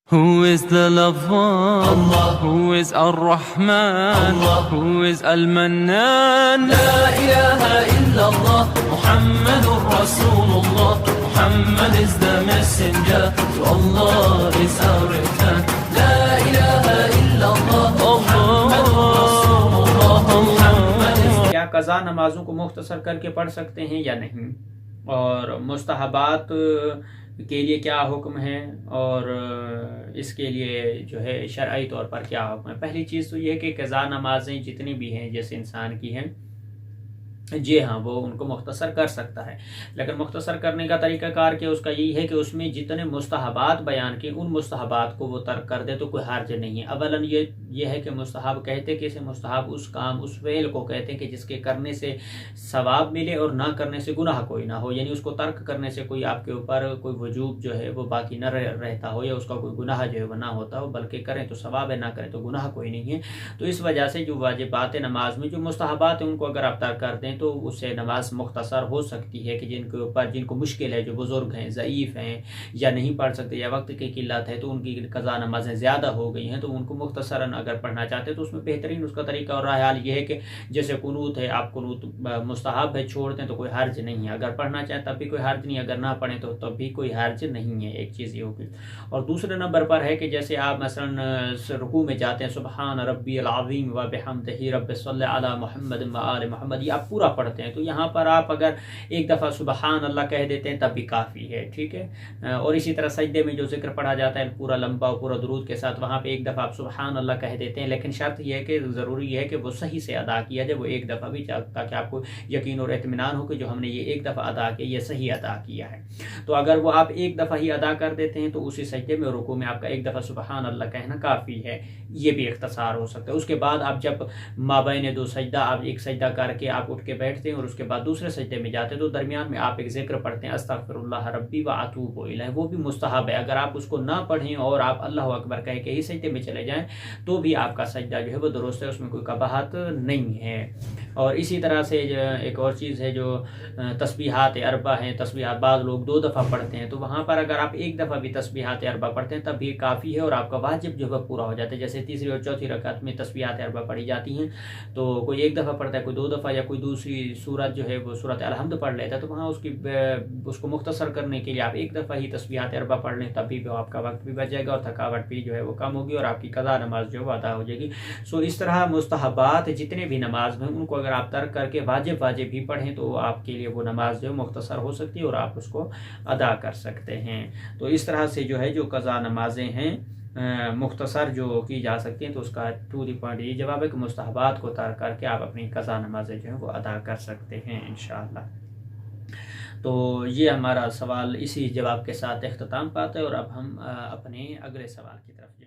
Who is the lover? Allah. Who is Ar-Rahman? Allah. Who is Al-Mannan? La ilaha illallah, Muhammadur Rasulullah. Muhammad is the messenger, to Allah is our return. La ilaha illallah, Muhammadur Rasulullah. Muhammad is. کیا قضا نمازوں کو مختصر کر کے پڑھ سکتے ہیں یا نہیں، اور مستحبات کے لیے کیا حکم ہے، اور اس کے لیے جو ہے شرعی طور پر کیا حکم ہے۔ پہلی چیز تو یہ ہے کہ قضا نمازیں جتنی بھی ہیں جیسے انسان کی ہیں، جی ہاں وہ ان کو مختصر کر سکتا ہے، لیکن مختصر کرنے کا طریقہ کار کیا اس کا یہی ہے کہ اس میں جتنے مستحبات بیان کیے ان مستحبات کو وہ ترک کر دے تو کوئی حرج نہیں ہے۔ اولاً یہ ہے کہ مستحب کہتے کہ اسے مستحب اس کام اس فعل کو کہتے ہیں کہ جس کے کرنے سے ثواب ملے اور نہ کرنے سے گناہ کوئی نہ ہو، یعنی اس کو ترک کرنے سے کوئی آپ کے اوپر کوئی وجوب جو ہے وہ باقی نہ رہتا ہو، یا اس کا کوئی گناہ جو ہے وہ نہ ہوتا ہو، بلکہ کریں تو ثواب ہے، نہ کریں تو گناہ کوئی نہیں ہے۔ تو اس وجہ سے جو واجبات نماز میں جو مستحبات ہیں ان کو اگر آپ ترک کر دیں تو اس سے نماز مختصر ہو سکتی ہے، کہ جن کو مشکل ہے، جو بزرگ ہیں، ضعیف ہیں، یا نہیں پڑھ سکتے، یا وقت کی قلت ہے تو ان کی قضا نمازیں زیادہ ہو گئی ہیں، تو ان کو مختصراً اگر پڑھنا چاہتے ہیں تو اس میں بہترین اس کا طریقہ اور راہ حال یہ ہے کہ جیسے قنوت ہے، آپ قنوت مستحب ہے چھوڑ دیں تو کوئی حرج نہیں ہے، اگر پڑھنا چاہیں تب بھی کوئی حرج نہیں، اگر نہ پڑھیں تو تب بھی کوئی حرج نہیں ہے، ایک چیز یہ ہوگی۔ اور دوسرے نمبر پر ہے کہ جیسے آپ مثلاً رکوع میں جاتے ہیں، سبحان ربی العظیم و بحمدہ رب صلی علی محمد و آل محمد، یہ آپ پورا پڑھتے ہیں تو یہاں پر آپ اگر ایک دفعہ سبحان اللہ کہہ دیتے ہیں تب بھی کافی ہے، ٹھیک ہے۔ اور اسی طرح سجدے میں جو ذکر پڑھا جاتا ہے پورا لمبا پورا درود کے ساتھ، وہاں پہ ایک دفعہ آپ سبحان اللہ کہہ دیتے ہیں، لیکن شرط یہ ہے کہ ضروری ہے کہ وہ صحیح سے ادا کیا جائے، وہ ایک دفعہ بھی، تاکہ آپ کو یقین اور اطمینان ہو کہ جو ہم نے یہ ایک دفعہ ادا کیا یہ صحیح ادا کیا ہے۔ تو اگر وہ آپ ایک دفعہ ہی ادا کر دیتے ہیں تو اسی سجدے میں رکوع میں آپ کا ایک دفعہ سبحان اللہ کہنا کافی ہے، یہ بھی اختصار ہو سکتا ہے۔ اس کے بعد آپ جب مابین دو سجدہ آپ ایک سجدہ کر کے آپ اٹھ کے بیٹھتے ہیں اور اس کے بعد دوسرے سجدے میں جاتے ہیں تو درمیان میں آپ ایک ذکر پڑھتے ہیں، استغفر اللہ ربی و اتوب الیہ، وہ بھی مستحب ہے۔ اگر آپ اس کو نہ پڑھیں اور آپ اللہ اکبر کہہ کے ہی سجدے میں چلے جائیں تو بھی آپ کا سجدہ جو ہے وہ درست ہے، اس میں کوئی قباحت نہیں ہے۔ اور اسی طرح سے ایک اور چیز ہے جو تسبیحات اربع ہیں، تسبیحات بعض لوگ 2 دفعہ پڑھتے ہیں، تو وہاں پر اگر آپ ایک دفعہ بھی تسبیحات اربع پڑھتے ہیں تب بھی کافی ہے اور آپ کا واجب جو ہے پورا ہو جاتا ہے۔ جیسے تیسری اور چوتھی رکعت میں تسبیحات اربع پڑھی جاتی ہیں تو کوئی ایک دفعہ پڑھتا ہے، کوئی 2 دفعہ، یا کوئی دوسری سورت جو ہے وہ سورت الحمد پڑھ لیتا ہے، تو وہاں اس کو مختصر کرنے کے لیے آپ ایک دفعہ ہی تسبیحات اربع پڑھ لیں، تب بھی آپ کا وقت بھی بچ جائے گا اور تھکاوٹ بھی جو ہے وہ کم ہوگی اور آپ کی قضا نماز جو ہے وہ ادا ہو جائے گی۔ اس طرح مستحبات جتنے بھی نماز میں ان کو اگر آپ ترک کر کے واجب ہی پڑھیں تو آپ کے لیے وہ نماز جو ہے مختصر ہو سکتی ہے اور آپ اس کو ادا کر سکتے ہیں۔ تو اس طرح سے جو ہے جو قضا نمازیں ہیں مختصر جو کی جا سکتی ہیں، تو اس کا ٹو دی پوائنٹ یہ جواب ہے کہ مستحبات کو ترک کر کے آپ اپنی قضا نمازیں جو ہیں وہ ادا کر سکتے ہیں انشاءاللہ۔ تو یہ ہمارا سوال اسی جواب کے ساتھ اختتام پاتا ہے، اور اب ہم اپنے اگلے سوال کی طرف